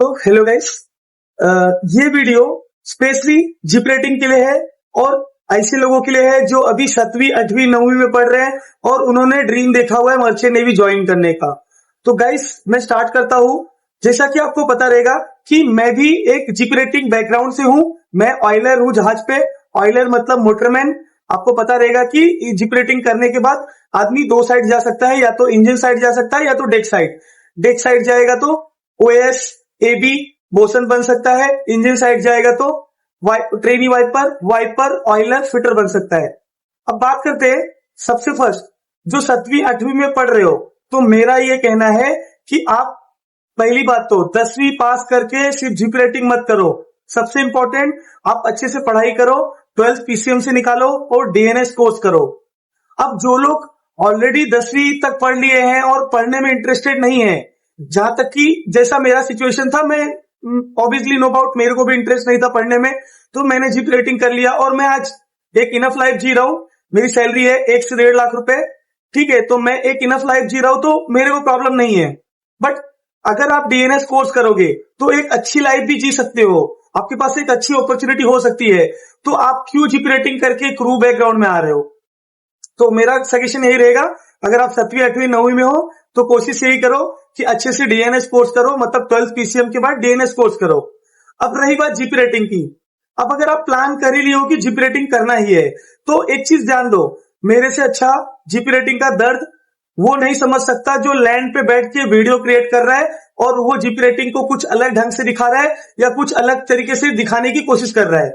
तो hello guys, ये video specially jeep rating के लिए है और ऐसे लोगों के लिए है जो अभी 7वीं 8वीं 9वीं में पढ़ रहे हैं और उन्होंने ड्रीम देखा हुआ है मर्चेंट नेवी ज्वाइन करने का। तो गाइस मैं स्टार्ट करता हूं। जैसा कि आपको पता रहेगा कि मैं भी एक जीप रेटिंग बैकग्राउंड से हूं। मैं ऑयलर हूं जहाज पे। ऑयलर मतलब मोटरमैन। आपको पता रहेगा कि जीप रेटिंग करने के बाद आदमी दो साइड जा सकता है, या तो इंजन साइड जा सकता है या तो डेक साइड। डेक साइड जाएगा तो ओएस एबी बोसन बन सकता है, इंजन साइड जाएगा तो trainee wiper wiper oiler fitter बन सकता है। अब बात करते हैं सबसे फर्स्ट जो 7वीं 8वीं में पढ़ रहे हो, तो मेरा ये कहना है कि आप पहली बात तो 10वीं पास करके सिर्फ जीप रेटिंग मत करो। सबसे इंपॉर्टेंट आप अच्छे से पढ़ाई करो, 12th पीसीएम से निकालो और डीएनएस कोर्स करो। अब जो लोग ऑलरेडी 10वीं तक पढ़ लिए हैं और पढ़ने में इंटरेस्टेड नहीं है, जहां तक कि जैसा मेरा सिचुएशन था, मैं ऑब्वियसली नो डाउट मेरे को भी इंटरेस्ट नहीं था पढ़ने में, तो मैंने जीप रेटिंग कर लिया और मैं आज एक इनफ लाइफ जी रहा हूं। मेरी सैलरी है 1 से 1.5 लाख रुपए, ठीक है, तो मैं एक इनफ लाइफ जी रहा हूं, तो मेरे को प्रॉब्लम नहीं है। बट अगर आप डीएनएस कोर्स करोगे तो एक अच्छी लाइफ भी जी सकते हो, आपके पास एक अच्छी अपॉर्चुनिटी हो सकती है। तो आप क्यों जीप रेटिंग करके क्रू बैकग्राउंड में आ रहे हो? तो मेरा सजेशन यही रहेगा, अगर आप 7वीं 8वीं 9वीं में हो तो कोशिश यही करो कि अच्छे से डीएनएस कोर्स करो, मतलब 12th पीसीएम के बाद डीएनएस कोर्स करो। अब रही बात जीप रेटिंग की, अब अगर आप प्लान कर ही लिए हो कि जीप रेटिंग करना ही है, तो एक चीज ध्यान दो, मेरे से अच्छा जीप रेटिंग का दर्द वो नहीं समझ सकता जो लैंड पे बैठ के वीडियो क्रिएट कर रहा है और वो जीप रेटिंग को कुछ अलग ढंग से दिखा रहा है या कुछ अलग तरीके से दिखाने की कोशिश कर रहा है।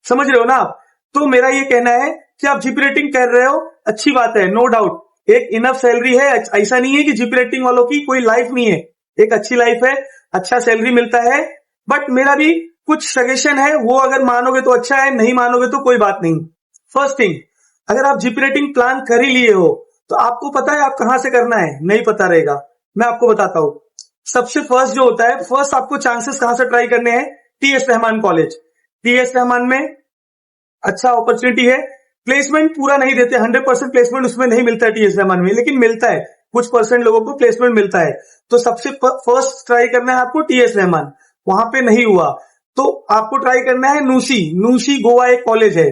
समझ रहे हो ना आप? तो मेरा ये कहना है कि आप जीप रेटिंग कर रहे हो, अच्छी बात है, नो डाउट, एक इनफ सैलरी है। ऐसा नहीं है कि जीप रेटिंग वालों की कोई लाइफ नहीं है, एक अच्छी लाइफ है, अच्छा सैलरी मिलता है। बट मेरा भी कुछ सजेशन है, वो अगर मानोगे तो अच्छा है, नहीं मानोगे तो कोई बात नहीं। फर्स्ट थिंग, अगर आप जीप रेटिंग प्लान कर ही लिए हो तो आपको पता है आप कहां से करना है? नहीं पता रहेगा, मैं आपको बताता हूं। सबसे फर्स्ट जो होता है, फर्स्ट आपको चांसेस कहां से ट्राई करने हैं? TS Rahman college. TS Rahman में अच्छा अपॉर्चुनिटी है। प्लेसमेंट पूरा नहीं देते, 100% प्लेसमेंट उसमें नहीं मिलता है टीएस रहमान में, लेकिन मिलता है, कुछ परसेंट लोगों को प्लेसमेंट मिलता है। तो सबसे फर्स्ट ट्राई करना है आपको टीएस रहमान। वहां पे नहीं हुआ तो आपको ट्राई करना है नूसी। नूसी गोवा एक कॉलेज है,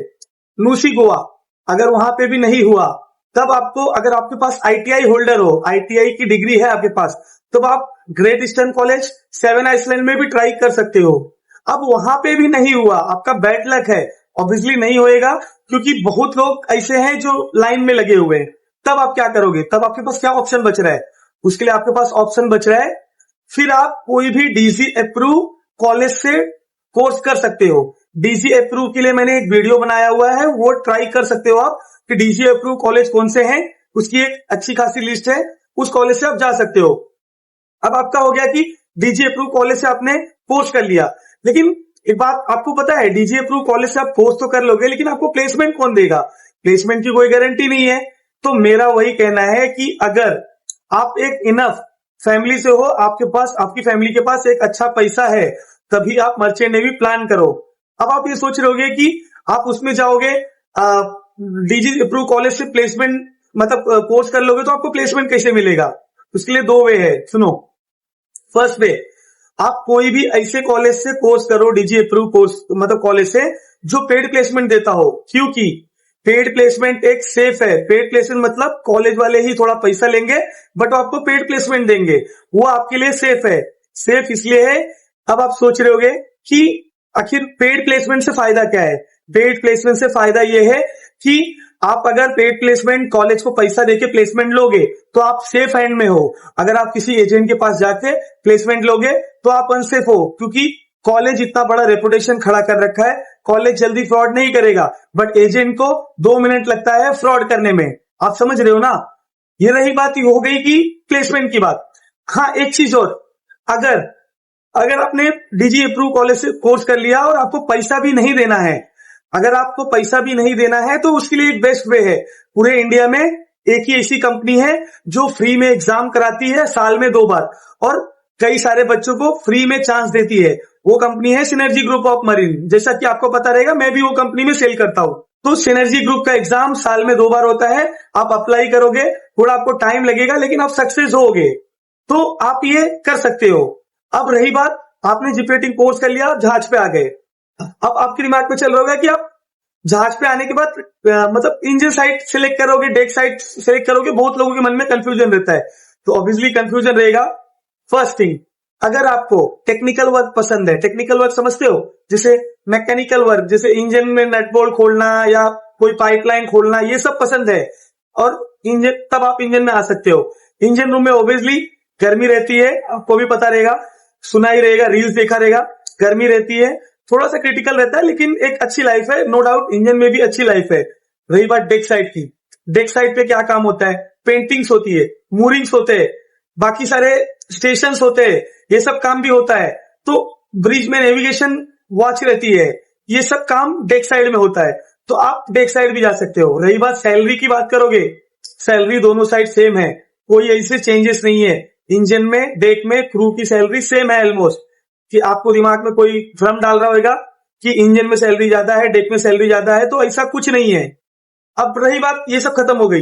नूसी गोवा। अगर वहां पे भी नहीं हुआ तब आपको, अगर आपके पास आईटीआई होल्डर हो, आईटीआई की डिग्री है आपके पास, तब आप ग्रेट ईस्टर्न कॉलेज 7 आइसलैंड में भी ट्राई कर सकते हो। अब वहां पे भी नहीं हुआ, आपका बैड लक है, ऑब्वियसली नहीं होएगा, क्योंकि बहुत लोग ऐसे हैं जो लाइन में लगे हुए हैं। तब आप क्या करोगे? तब आपके पास क्या ऑप्शन बच रहा है? उसके लिए आपके पास ऑप्शन बच रहा है, फिर आप कोई भी डीजी अप्रूव कॉलेज से कोर्स कर सकते हो। डीजी अप्रूव के लिए मैंने एक वीडियो बनाया हुआ है, वो ट्राई कर सकते हो आप कि डीजी अप्रूव कॉलेज कौन से हैं, उसकी एक अच्छी खासी लिस्ट है, उस कॉलेज से आप जा सकते हो। अब आपका हो गया कि डीजी अप्रूव कॉलेज से आपने कोर्स कर लिया, लेकिन एक बात आपको पता है, डीजी अप्रूव कॉलेज से आप कोर्स तो कर लोगे, लेकिन आपको प्लेसमेंट कौन देगा? प्लेसमेंट की कोई गारंटी नहीं है। तो मेरा वही कहना है कि अगर आप एक इनफ फैमिली से हो, आपके पास, आपकी फैमिली के पास एक अच्छा पैसा है, तभी आप मर्चेंट नेवी प्लान करो। अब आप ये सोच रहोगे कि आप उसमें जाओगे, डीजी अप्रूव कॉलेज से प्लेसमेंट मतलब कोर्स कर लोगे तो आपको प्लेसमेंट कैसे मिलेगा? उसके लिए दो वे है, सुनो। फर्स्ट वे, आप कोई भी ऐसे कॉलेज से कोर्स करो, डीजी अप्रूव कोर्स मतलब कॉलेज से जो पेड प्लेसमेंट देता हो, क्योंकि पेड प्लेसमेंट एक सेफ है। पेड प्लेसमेंट मतलब कॉलेज वाले ही थोड़ा पैसा लेंगे बट आपको पेड प्लेसमेंट देंगे, वो आपके लिए सेफ है। सेफ इसलिए है, अब आप सोच रहे होगे कि आखिर पेड प्लेसमेंट से फायदा क्या है? पेड प्लेसमेंट से फायदा यह है कि आप अगर पेड प्लेसमेंट कॉलेज को पैसा देके प्लेसमेंट लोगे तो आप सेफ हैंड में हो। अगर आप किसी एजेंट के पास जाके प्लेसमेंट लोगे तो आप अनसेफ हो, क्योंकि कॉलेज इतना बड़ा रेपुटेशन खड़ा कर रखा है, कॉलेज जल्दी फ्रॉड नहीं करेगा, बट एजेंट को 2 मिनट लगता है फ्रॉड करने में। आप समझ रहे हो ना? ये रही बात हो गई कि प्लेसमेंट की बात। हाँ, एक चीज और, अगर आपने डीजी अप्रूव कॉलेज से कोर्स कर लिया और आपको पैसा भी नहीं देना है, अगर आपको पैसा भी नहीं देना है तो उसके लिए एक बेस्ट वे है। पूरे इंडिया में एक ही ऐसी कंपनी है जो फ्री में एग्जाम कराती है साल में 2 बार और कई सारे बच्चों को फ्री में चांस देती है। वो कंपनी है सिनर्जी ग्रुप ऑफ मरीन। जैसा कि आपको पता रहेगा, मैं भी वो कंपनी में सेल करता हूं। तो सिनर्जी ग्रुप का एग्जाम साल में 2 बार होता है। आप अप्लाई करोगे, थोड़ा आपको टाइम लगेगा, लेकिन आप सक्सेस होगे, तो आप ये कर सकते हो। अब रही बात आपने जिप रेटिंग कोर्स कर लिया, जहाज पे आ गए। अब आपके दिमाग में चल रहा होगा कि आप जहाज पे आने के बाद मतलब इंजन साइड सिलेक्ट करोगे, डेक साइड सिलेक्ट करोगे, बहुत लोगों के मन में कंफ्यूजन रहता है। तो ऑब्वियसली कंफ्यूजन रहेगा। फर्स्ट थिंग, अगर आपको टेक्निकल वर्क पसंद है, टेक्निकल वर्क समझते हो, जैसे मैकेनिकल वर्क, जैसे इंजन में नट बोल्ट खोलना या कोई पाइपलाइन खोलना, ये सब पसंद है, और इंजन, तब आप इंजन में आ सकते हो। इंजन रूम में ऑब्वियसली गर्मी रहती है, आपको भी पता रहेगा, सुना ही रहेगा, रील्स देखा रहेगा, गर्मी रहती है, थोड़ा सा क्रिटिकल रहता है, लेकिन एक अच्छी लाइफ है, नो डाउट इंजन में भी अच्छी लाइफ है। रही बात डेक साइड की, डेक साइड पे क्या काम होता है? पेंटिंग्स होती है, मूरिंग्स होते हैं, बाकी सारे स्टेशंस होते हैं, ये सब काम भी होता है। तो ब्रिज में नेविगेशन वॉच रहती है, ये सब काम डेक साइड में होता है, तो आप डेक साइड भी जा सकते हो। रही बात सैलरी की, बात करोगे, सैलरी दोनों साइड सेम है, कोई ऐसे चेंजेस नहीं है। इंजन में, डेक में, क्रू की सैलरी सेम है ऑलमोस्ट। कि आपको दिमाग में कोई भ्रम डाल रहा होगा कि इंजन में सैलरी ज्यादा है, डेक में सैलरी ज्यादा है, तो ऐसा कुछ नहीं है। अब रही बात, ये सब खत्म हो गई,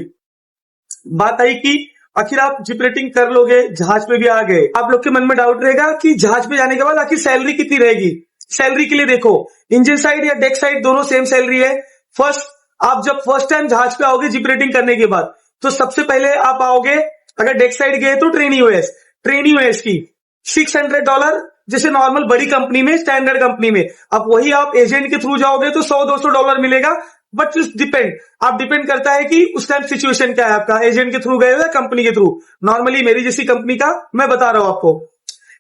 बात आई कि आखिर आप जिप रेटिंग कर लोगे, जहाज पे भी आ गए। आप लोग के मन में डाउट रहेगा कि जहाज पे जाने के बाद आखिर सैलरी कितनी रहेगी। सैलरी के लिए देखो, इंजन साइड या डेक साइड दोनों सेम सैलरी है। फर्स्ट, आप जब फर्स्ट टाइम जहाज पे आओगे जिप रेटिंग करने के बाद, तो सबसे पहले आप आओगे, अगर डेक साइड गए तो ट्रेनी ओएस की $600, जैसे नॉर्मल बड़ी कंपनी में, स्टैंडर्ड कंपनी में। अब वही आप एजेंट के थ्रू जाओगे तो $100-200 मिलेगा, बट डिपेंड करता है कि उस टाइम सिचुएशन क्या है आपका, एजेंट के थ्रू गए हो या कंपनी के थ्रू। नॉर्मली मेरी जैसी कंपनी का मैं बता रहा हूं आपको।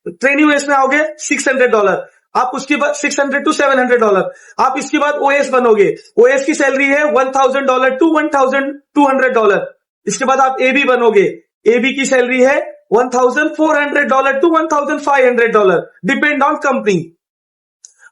ट्रेनिंग ओएस में आओगे $600, आप उसके बाद $600 to $700, आप इसके बाद ओएस बनोगे, ओएस की सैलरी है $1,000 to $1,200। इसके बाद आप एबी बनोगे, एबी की सैलरी है $1,400 to $1,500, डिपेंड ऑन कंपनी।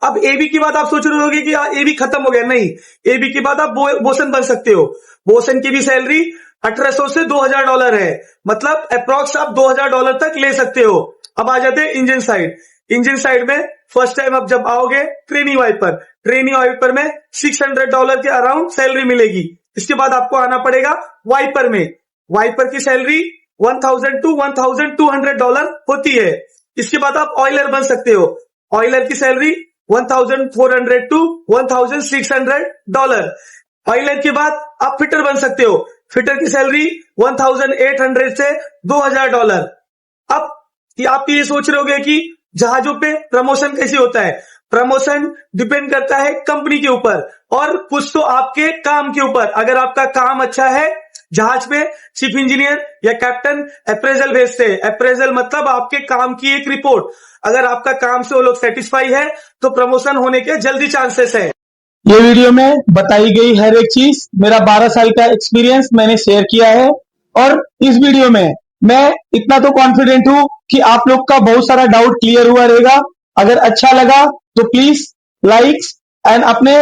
अब एबी की बात आप सोच रहे होगे कि एबी खत्म हो गया, नहीं, एबी के बाद आप बोसन बन सकते हो। बोसन की भी सैलरी $1,800 से $2,000 है, मतलब अप्रोक्स आप $2,000 तक ले सकते हो। अब आ जाते हैं इंजन साइड। इंजन साइड में फर्स्ट टाइम आप जब आओगे, ट्रेनी वाइपर में $600 के अराउंड सैलरी मिलेगी। इसके बाद आपको आना पड़ेगा वाइपर में, वाइपर की सैलरी $1,000 to $1,200 होती है। इसके बाद आप ऑयलर बन सकते हो, ऑयलर की सैलरी $1,400 to $1,600। ऑयलर के बाद आप फिटर बन सकते हो, फिटर की सैलरी $1,800 से $2,000। अब आप ये सोच रहे होगे कि जहाजों पे प्रमोशन कैसे होता है? प्रमोशन डिपेंड करता है कंपनी के ऊपर, और कुछ तो आपके काम के ऊपर। अगर आपका काम अच्छा है, जहाज पे चीफ इंजीनियर या कैप्टन अप्रेजल भेजते हैं। अप्रेजल मतलब आपके काम की एक रिपोर्ट। अगर आपका काम से वो लोग सेटिस्फाई है तो प्रमोशन होने के जल्दी चांसेस है। ये वीडियो में बताई गई हर एक चीज मेरा 12 साल का एक्सपीरियंस मैंने शेयर किया है, और इस वीडियो में मैं इतना तो कॉन्फिडेंट हूं कि आप लोग का बहुत सारा डाउट क्लियर हुआ रहेगा। अगर अच्छा लगा तो प्लीज लाइक्स एंड अपने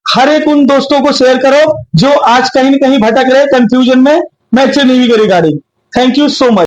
हर एक उन दोस्तों को शेयर करो जो आज कहीं न कहीं भटक रहे कंफ्यूजन में मैच नेवी के regarding. Thank you so much.